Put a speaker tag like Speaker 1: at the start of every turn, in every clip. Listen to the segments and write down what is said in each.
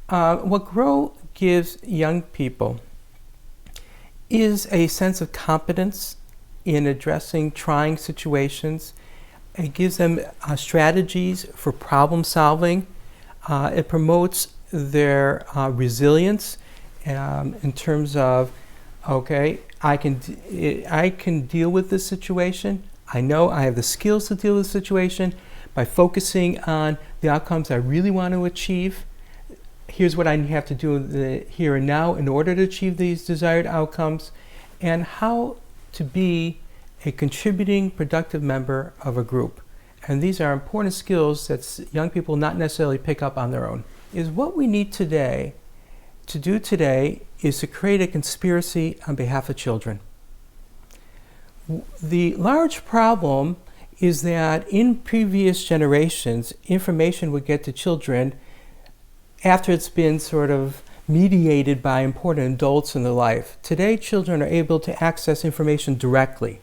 Speaker 1: What GROW gives young people is a sense of competence in addressing trying situations. It gives them strategies for problem solving. It promotes their resilience in terms of, okay, I can deal with this situation. I know I have the skills to deal with the situation by focusing on the outcomes I really want to achieve. Here's what I have to do here and now in order to achieve these desired outcomes, and how to be a contributing, productive member of a group. And these are important skills that young people not necessarily pick up on their own. What we need to do today is to create a conspiracy on behalf of children. The large problem is that in previous generations, information would get to children after it's been sort of mediated by important adults in their life. Today, children are able to access information directly.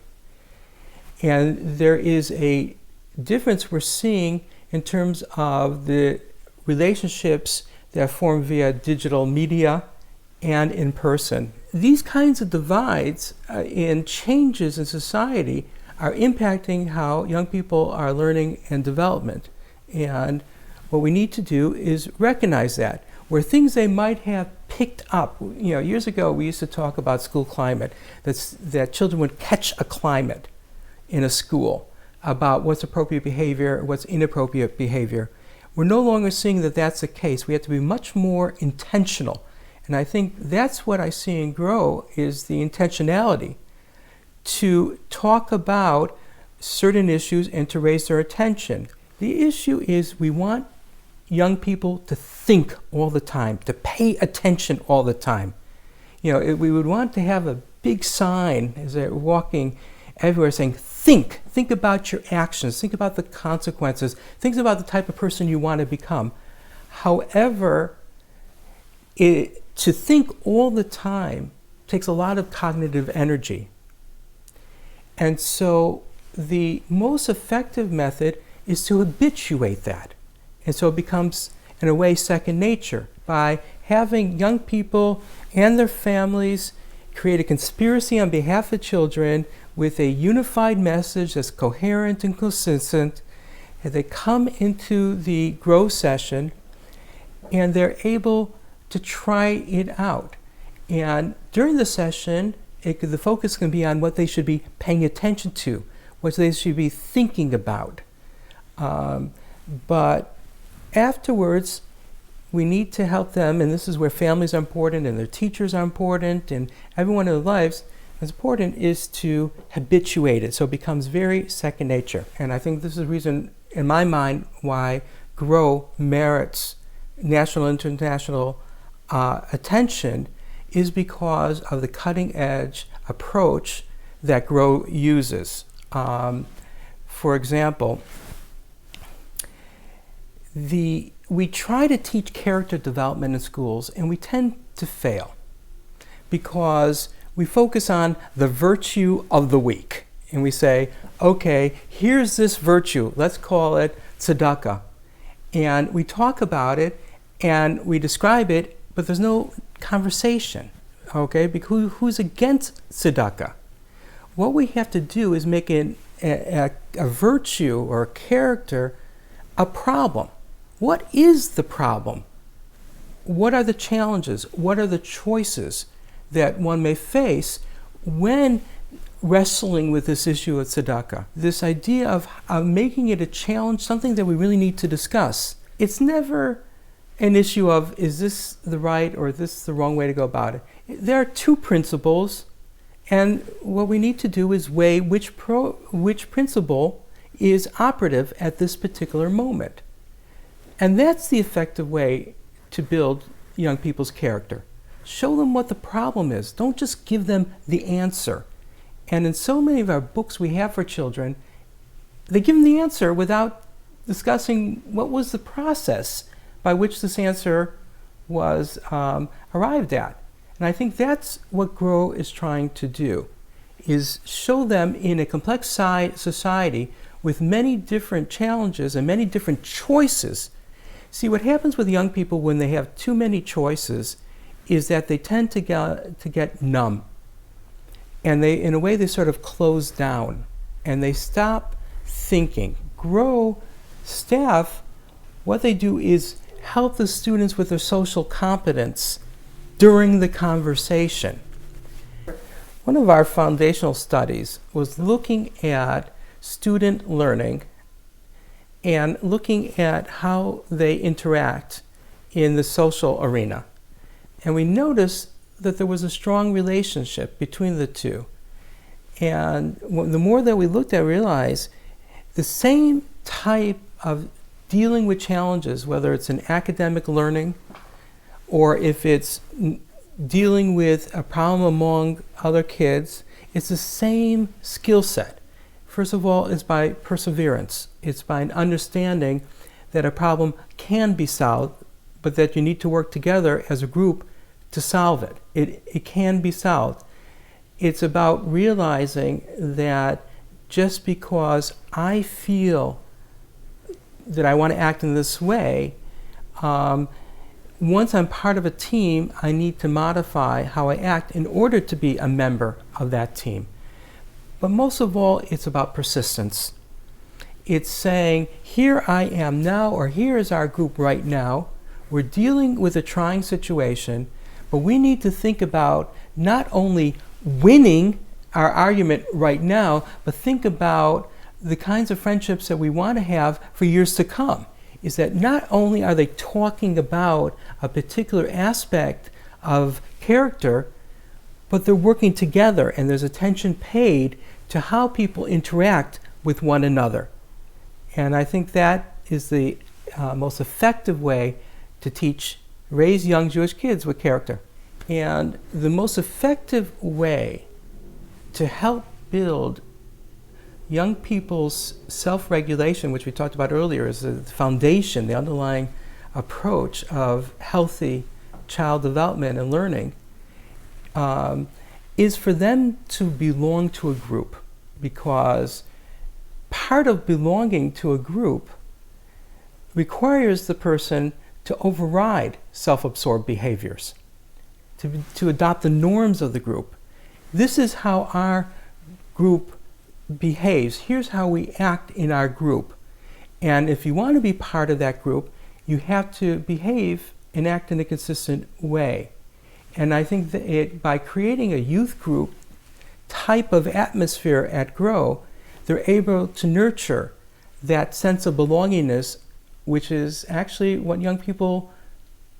Speaker 1: And there is a difference we're seeing in terms of the relationships that are formed via digital media and in person. These kinds of divides and changes in society are impacting how young people are learning and development. And what we need to do is recognize that. Where things they might have picked up, years ago we used to talk about school climate, that children would catch a climate in a school about what's appropriate behavior, what's inappropriate behavior. We're no longer seeing that that's the case. We have to be much more intentional. And I think that's what I see in GROW is the intentionality to talk about certain issues and to raise their attention. The issue is we want young people to think all the time, to pay attention all the time. We would want to have a big sign as they're walking everywhere saying, think about your actions, think about the consequences, think about the type of person you want to become. However, to think all the time takes a lot of cognitive energy. And so the most effective method is to habituate that. And so it becomes, in a way, second nature by having young people and their families create a conspiracy on behalf of children with a unified message that's coherent and consistent. And they come into the GROW session and they're able to try it out. And during the session, the focus can be on what they should be paying attention to, what they should be thinking about. But afterwards, we need to help them, and this is where families are important and their teachers are important and everyone in their lives is important, is to habituate it so it becomes very second nature. And I think this is the reason, in my mind, why GROW merits national and international attention is because of the cutting edge approach that GROW uses. For example, we try to teach character development in schools and we tend to fail because we focus on the virtue of the week. And we say, okay, here's this virtue, let's call it tzedakah. And we talk about it and we describe it, but there's no conversation, okay? Because who's against tzedakah? What we have to do is make a virtue or a character a problem. What is the problem? What are the challenges? What are the choices that one may face when wrestling with this issue of tzedakah? This idea of making it a challenge, something that we really need to discuss. It's never an issue of, is this the right or is this the wrong way to go about it? There are two principles, and what we need to do is weigh which principle is operative at this particular moment. And that's the effective way to build young people's character. Show them what the problem is. Don't just give them the answer. And in so many of our books we have for children, they give them the answer without discussing what was the process by which this answer was arrived at. And I think that's what GROW is trying to do, is show them in a complex society with many different challenges and many different choices, See, what happens with young people when they have too many choices is that they tend to get numb. And they, in a way, they sort of close down and they stop thinking. Grow staff, what they do is help the students with their social competence during the conversation. One of our foundational studies was looking at student learning and looking at how they interact in the social arena. And we noticed that there was a strong relationship between the two. And the more that we looked at, we realized the same type of dealing with challenges, whether it's in academic learning or if it's dealing with a problem among other kids, it's the same skill set. First of all, it's by perseverance. It's by an understanding that a problem can be solved, but that you need to work together as a group to solve it. It can be solved. It's about realizing that just because I feel that I want to act in this way, once I'm part of a team, I need to modify how I act in order to be a member of that team. But most of all, it's about persistence. It's saying, here I am now, or here is our group right now. We're dealing with a trying situation, but we need to think about not only winning our argument right now, but think about the kinds of friendships that we want to have for years to come. Is that not only are they talking about a particular aspect of character, but they're working together and there's attention paid to how people interact with one another. And I think that is the most effective way to raise young Jewish kids with character. And the most effective way to help build young people's self-regulation, which we talked about earlier, is the foundation, the underlying approach of healthy child development and learning, is for them to belong to a group. Because part of belonging to a group requires the person to override self-absorbed behaviors, to adopt the norms of the group. This is how our group behaves. Here's how we act in our group. And if you want to be part of that group, you have to behave and act in a consistent way. And I think that by creating a youth group type of atmosphere at Grow, they're able to nurture that sense of belongingness, which is actually what young people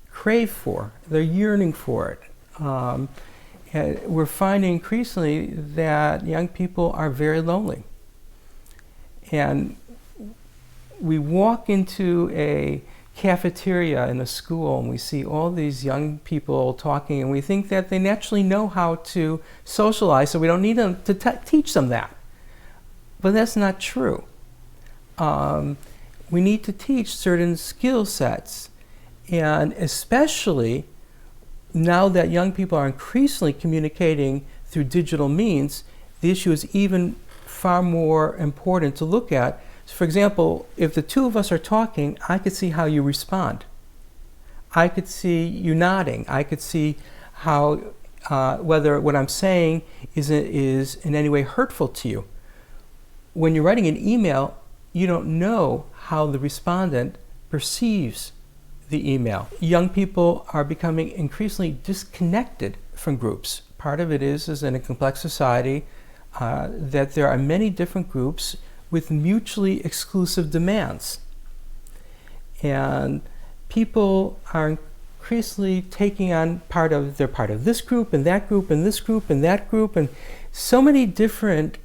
Speaker 1: crave for. They're yearning for it. And we're finding increasingly that young people are very lonely. And we walk into a cafeteria in a school and we see all these young people talking and we think that they naturally know how to socialize, so we don't need them to teach them that. But that's not true. We need to teach certain skill sets, and especially now that young people are increasingly communicating through digital means, the issue is even far more important to look at. For example, if the two of us are talking, I could see how you respond. I could see you nodding. I could see how whether what I'm saying is in any way hurtful to you. When you're writing an email, you don't know how the respondent perceives the email. Young people are becoming increasingly disconnected from groups. Part of it is in a complex society that there are many different groups with mutually exclusive demands. And people are increasingly taking on they're part of this group and that group and this group and that group, and so many different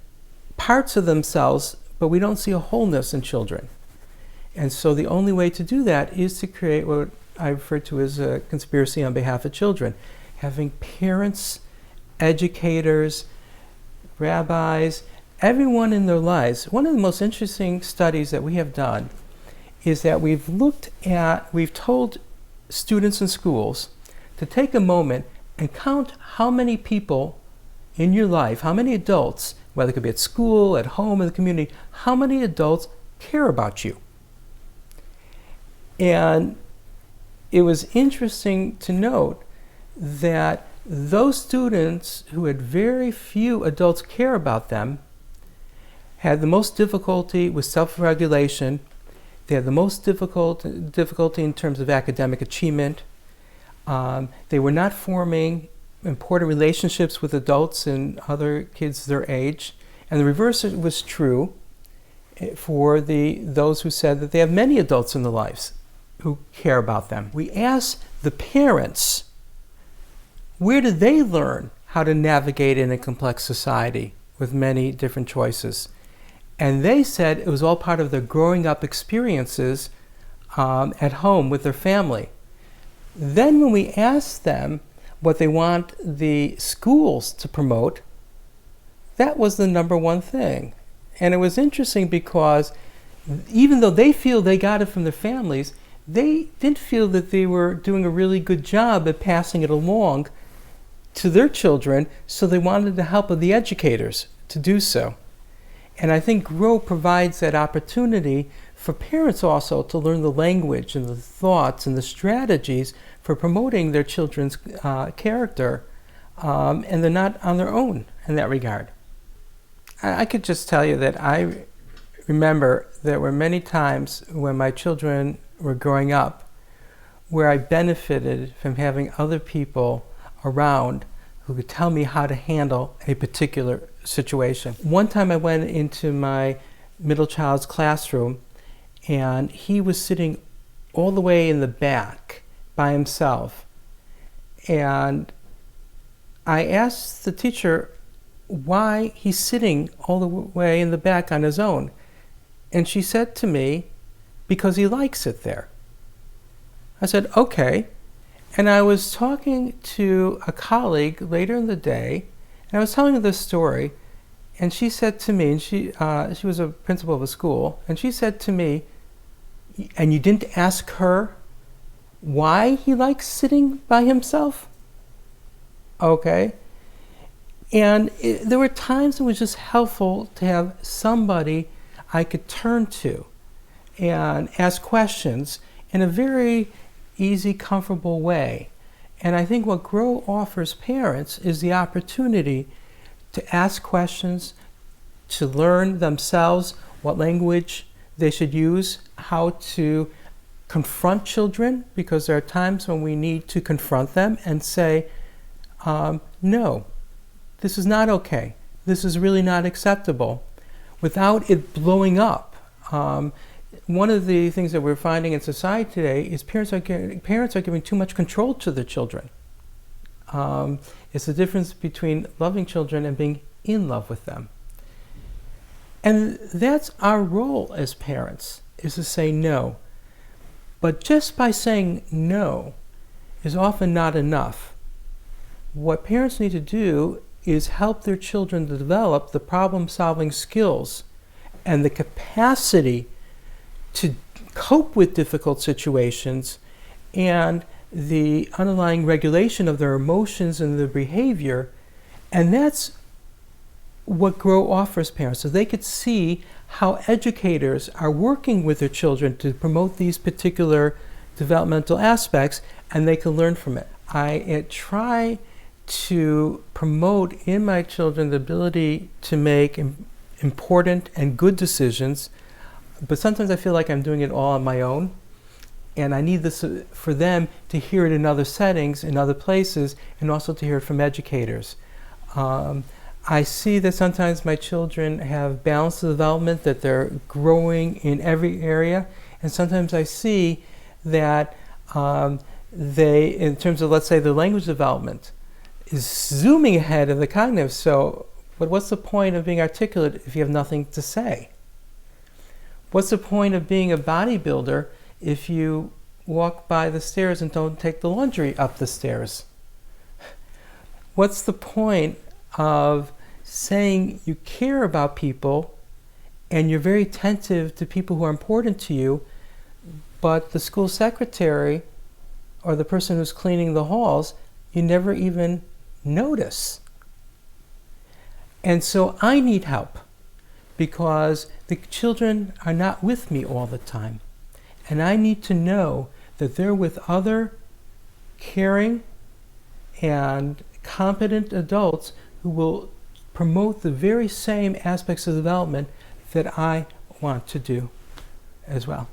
Speaker 1: parts of themselves, but we don't see a wholeness in children. And so the only way to do that is to create what I refer to as a conspiracy on behalf of children. Having parents, educators, rabbis, everyone in their lives. One of the most interesting studies that we have done is that we've told students in schools to take a moment and count how many people in your life, how many adults, whether it could be at school, at home, in the community, how many adults care about you. And it was interesting to note that those students who had very few adults care about them had the most difficulty with self-regulation. They had the most difficulty in terms of academic achievement. They were not forming important relationships with adults and other kids their age. And the reverse was true for those who said that they have many adults in their lives who care about them. We asked the parents, where did they learn how to navigate in a complex society with many different choices? And they said it was all part of their growing up experiences at home with their family. Then when we asked them what they want the schools to promote, that was the number one thing. And it was interesting because even though they feel they got it from their families, they didn't feel that they were doing a really good job at passing it along to their children, so they wanted the help of the educators to do so. And I think GROW provides that opportunity for parents also to learn the language and the thoughts and the strategies for promoting their children's character, and they're not on their own in that regard. I could just tell you that I remember there were many times when my children were growing up where I benefited from having other people around who could tell me how to handle a particular situation. One time I went into my middle child's classroom and he was sitting all the way in the back by himself. And I asked the teacher why he's sitting all the way in the back on his own. And she said to me, because he likes it there. I said, okay. And I was talking to a colleague later in the day, and I was telling her this story, and she said to me, and she was a principal of a school, and she said to me, and you didn't ask her why he likes sitting by himself? Okay. And there were times it was just helpful to have somebody I could turn to and ask questions in a very easy, comfortable way. And I think what GROW offers parents is the opportunity to ask questions, to learn themselves what language they should use, how to confront children, because there are times when we need to confront them and say, no, this is not okay. This is really not acceptable, without it blowing up. One of the things that we're finding in society today is parents are giving too much control to their children. It's the difference between loving children and being in love with them. And that's our role as parents, is to say no. But just by saying no is often not enough. What parents need to do is help their children to develop the problem-solving skills and the capacity to cope with difficult situations and the underlying regulation of their emotions and their behavior. And that's what GROW offers parents, so they could see how educators are working with their children to promote these particular developmental aspects, and they can learn from it. I try to promote in my children the ability to make important and good decisions, but sometimes I feel like I'm doing it all on my own, and I need this for them to hear it in other settings, in other places, and also to hear it from educators. I see that sometimes my children have balanced development, that they're growing in every area, and sometimes I see that they, in terms of, let's say, the language development, is zooming ahead of the cognitive. So, but what's the point of being articulate if you have nothing to say? What's the point of being a bodybuilder if you walk by the stairs and don't take the laundry up the stairs? What's the point of saying you care about people and you're very attentive to people who are important to you, but the school secretary or the person who's cleaning the halls, you never even notice? And so I need help, because the children are not with me all the time. And I need to know that they're with other caring and competent adults who will promote the very same aspects of development that I want to do as well.